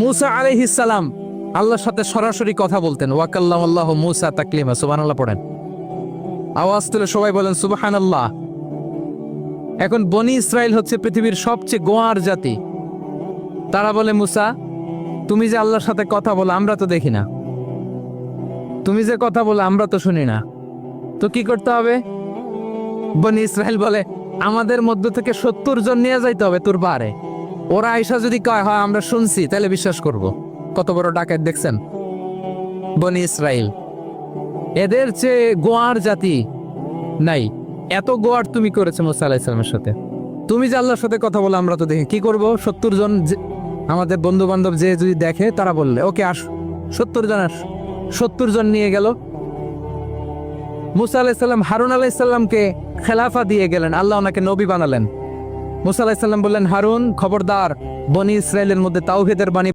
মুসা আলাইহিস সালাম আল্লাহর সাথে সরাসরি কথা বলতেন। ওয়াকাল্লামাল্লাহু মুসা তাকলিমা, সুবহানাল্লাহ পড়েন। আওয়াজ তুলে সবাই বলেন সুবহানাল্লাহ। এখন বনি ইসরাইল হচ্ছে পৃথিবীর সবচেয়ে গোয়ার জাতি। তারা বলে, মুসা তুমি যে আল্লাহর সাথে কথা বলো আমরা তো দেখি না, তুমি যে কথা বলো আমরা তো শুনি না, তো কি করতে হবে? বনি ইসরাইল বলে, আমাদের মধ্য থেকে 70 জন নিয়ে যাইতে হবে তোর বারে। ওরা আয়সা যদি কয় হয় আমরা শুনছি, তাহলে বিশ্বাস করব। কত বড় ডাকাত দেখছেন বনি ইসরাইল। এদের চেয়ে গোয়ার জাতি নাই। এত গোয়ার তুমি করেছো মুসা আলাইহিস সালামের সাথে। তুমি যে আল্লাহর সাথে কথা বলো আমরা তো দেখি, কি করব? 70 জন আমাদের বন্ধু বান্ধব যে যদি দেখে, তারা বললে ওকে আস, 70 জন আস। 70 জন নিয়ে গেল। মুসা আলাইহিস সালাম হারুন আলাইহিস সালামকে খেলাফা দিয়ে গেলেন, আল্লাহ ওনাকে নবী বানালেন। মুসা আলাইহিস সালাম বললেন, হারুন খবরদার, বনি ইসরাইলের মধ্যে তাওহীদের বাণী